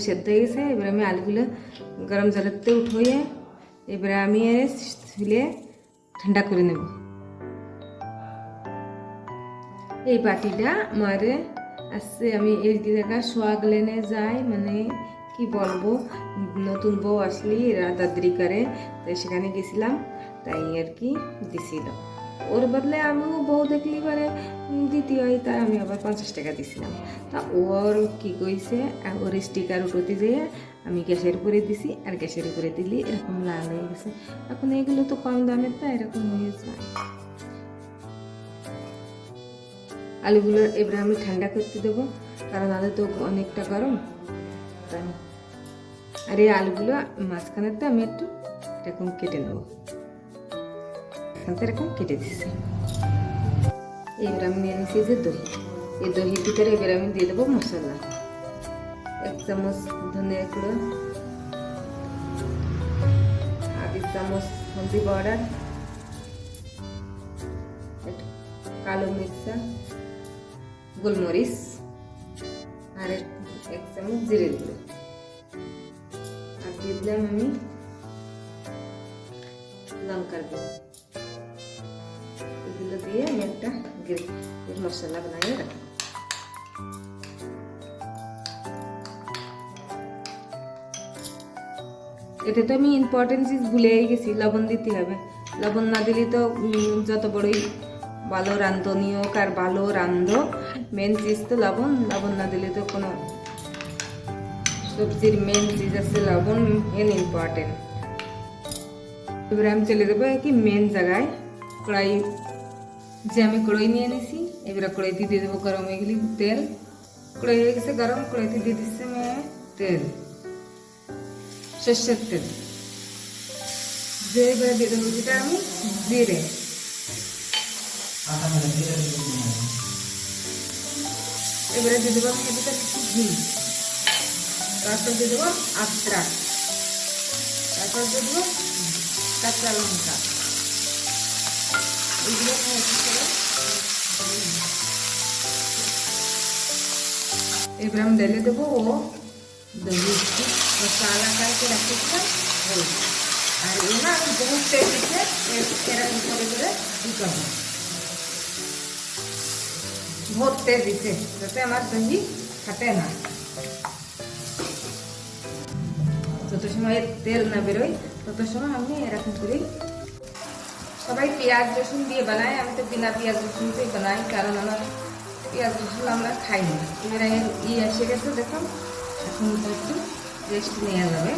সেদ্ধ হয়ে গেছে। এবার আমি আলুগুলো গরম জলেতে উঠোয়ে এবার আমি ছুলে ঠান্ডা করে নেব। এই বাটিটা আমার আসছে, আমি এই জায়গা সোয়াগ লেনে যাই, মানে কি বলবো, নতুন বউ আসলি দাদরি করে, তাই সেখানে গেছিলাম, তাই আর কি দিছিল। ওর বদলে আমিও বউ দেখলি পরে দিতে হয়, তাই আমি আবার 50 টাকা দিছিলাম। তা ওর কি কইছে, ওর স্টিকার উঠোতে যেয়ে আমি গ্যাসের উপরে দিছি, আর গ্যাসের উপরে দিলি এরকম লাল হয়ে গেছে। এখন এগুলো তো কম দামের, তা এরকম হয়ে যায়। আলুগুলো এবার আমি ঠান্ডা করতে দেবো, কারণ আলু তো অনেকটা গরম, তাই। আর এই আলুগুলো মাঝখানেতে আমি একটু এরকম কেটে নেবো, এরকম কেটে দিচ্ছি। এবার আমি নিয়ে নিচ্ছি যে দই, এই দহির ভিতরে এবার আমি দিয়ে দেবো মশলা। 1 চামচ ধনিয়া গুঁড়ো, আধা চামচ হলদি পাউডার, কালো মির্চা, গোলমরিচ, আর 1 চামচ জিরে গুঁড়ো, আর দিয়ে দিলাম আমি লঙ্কার গুঁড়ো। এগুলো দিয়ে আমি একটা মশলা বানিয়ে রাখি। এটা তো আমি ইম্পর্টেন্ট জিনিস ভুলেই গেছি, লবণ দিতে হবে। লবণ না দিলে তো যত বড়ই ভালো রাঁধুনি হোক আর ভালো রাঁধো, মেন চিজ তো লবণ। লবণ না দিলে তো কোনো সবজির মেন চিজ আছে লবণ, মেন ইম্পর্টেন্ট। এবার আমি চলে দেবো কি মেন জায়গায়, কড়াই যে আমি কড়াই নিয়ে নিছি, এবার কড়াইতে দিয়ে দেবো গরম হয়ে গেলে তেল। কড়াই হয়ে গেছে গরম, কড়াইতে দিয়ে দিচ্ছি আমি তেল, সর্ষের তেল। যে এবার দিয়ে দেবো যেটা আমি জিরে, এবারে দিয়ে দেবো আমি এদিকে কিছু ঘি, তারপর দিয়ে দেবো আদ্রা, তারপর দিয়ে দেবো কাঁচা লঙ্কা। এগুলো এবার আমি ঢেলে দেবো ও দহি মশলা करके रखिएगा। আর এই না আমি বহুত তেল দিচ্ছে, এরকম করে করে দিতে হবে, বহুত তেল দিচ্ছে যাতে আমার দহি ফাটে না। যত সময় তেল না বেরোয় তত সময় আমি এরকম করে। সবাই পেঁয়াজ রসুন দিয়ে বানায়, আমি তো বিনা পেঁয়াজ রসুন দিয়ে বানাই, কারণ আমার পেঁয়াজ রসুন আমরা খাই না। এবার এসে গেছে দেখুন, এখন একটু রেস্ট নেওয়া যাবে।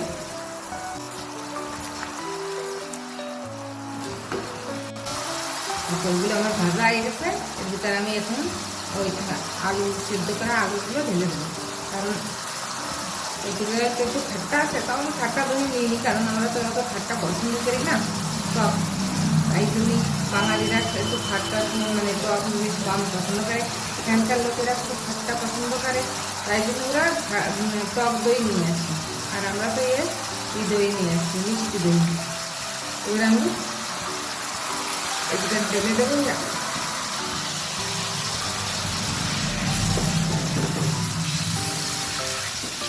ওগুলো আমার ভাজা হয়ে গেছে, এর ভিতরে আমি এখন ওই আলু সিদ্ধ করা আলুগুলো ঢেলে দেবো, কারণ এগুলো একটু খাট্টা আছে। তাও আমি খাট্টা দই নিইনি, কারণ আমরা তো অত খাট্টা পছন্দ করি না। টক, তাই জন্যই বাঙালিরা একটু খাট্টা মানে টক জিনিস কম পছন্দ করে, এখানকার লোকেরা খুব খাট্টা পছন্দ করে, তাই জন্য ওরা টক দই নিয়ে আসে। আর আমরা তো এই দই নিয়ে আসছি, মিষ্টি দই। এবার আমি এগুলো ঢেলে দেবো।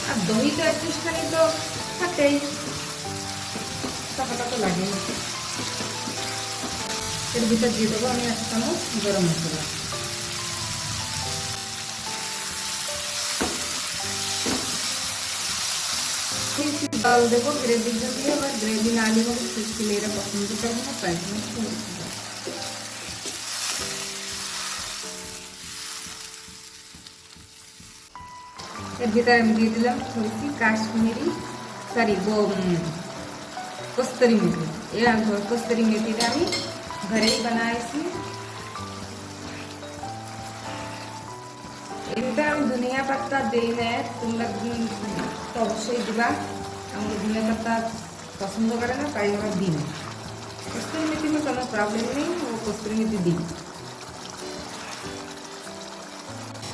আর দই তো একটুখানি তো থাকেই, টাকাটা তো লাগে। এর ভিতর দিয়ে দেবো আমি 1 চামচ গরম মশলা। ডাল দেবো গ্রেভির জন্য, আবার গ্রেভি না দিলে ছেলেরা পছন্দ করবে না, তাই জন্য। এর ভিতরে আমি দিয়ে দিলাম थोड़ी কাশ্মীরি কস্তুরি মেথি। এই কস্তুরি মেথিটা আমি ঘরেই বানাইছি। এটা আমি ধনিয়া পাতা দিই না, তোমরা তো অবশ্যই দিবা। আমি ধনিয়া পাতা পছন্দ করে না, তাই আমরা দিই না। কস্তুরি মেথি में কোনো প্রবলেম নেই, ও কস্তুরি মেথি দিই।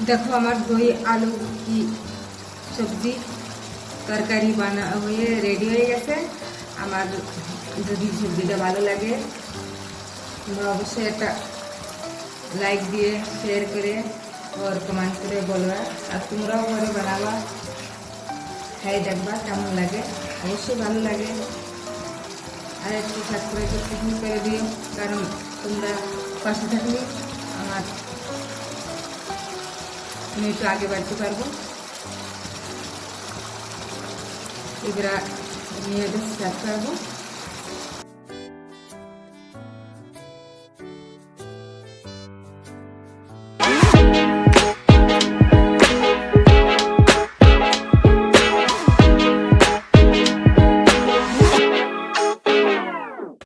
দেখো আমার দই আলু কি সবজি তরকারি বানা হয়ে রেডি হয়ে গেছে। আমার যদি সবজিটা ভালো লাগে তোমরা অবশ্যই একটা লাইক দিয়ে শেয়ার করে और कमेंट করে বলবা, আর তোমরাও ঘরে বানাবা। খাই দেখবা কেমন লাগে, অবশ্যই ভালো লাগে। আর একটু সাবস্ক্রাইব করে দিও, কারণ তোমরা পাশে থাকলে আমার আমি একটু আগে বাড়তে পারবো। এবার আমি এটা স্টার্ট করবো।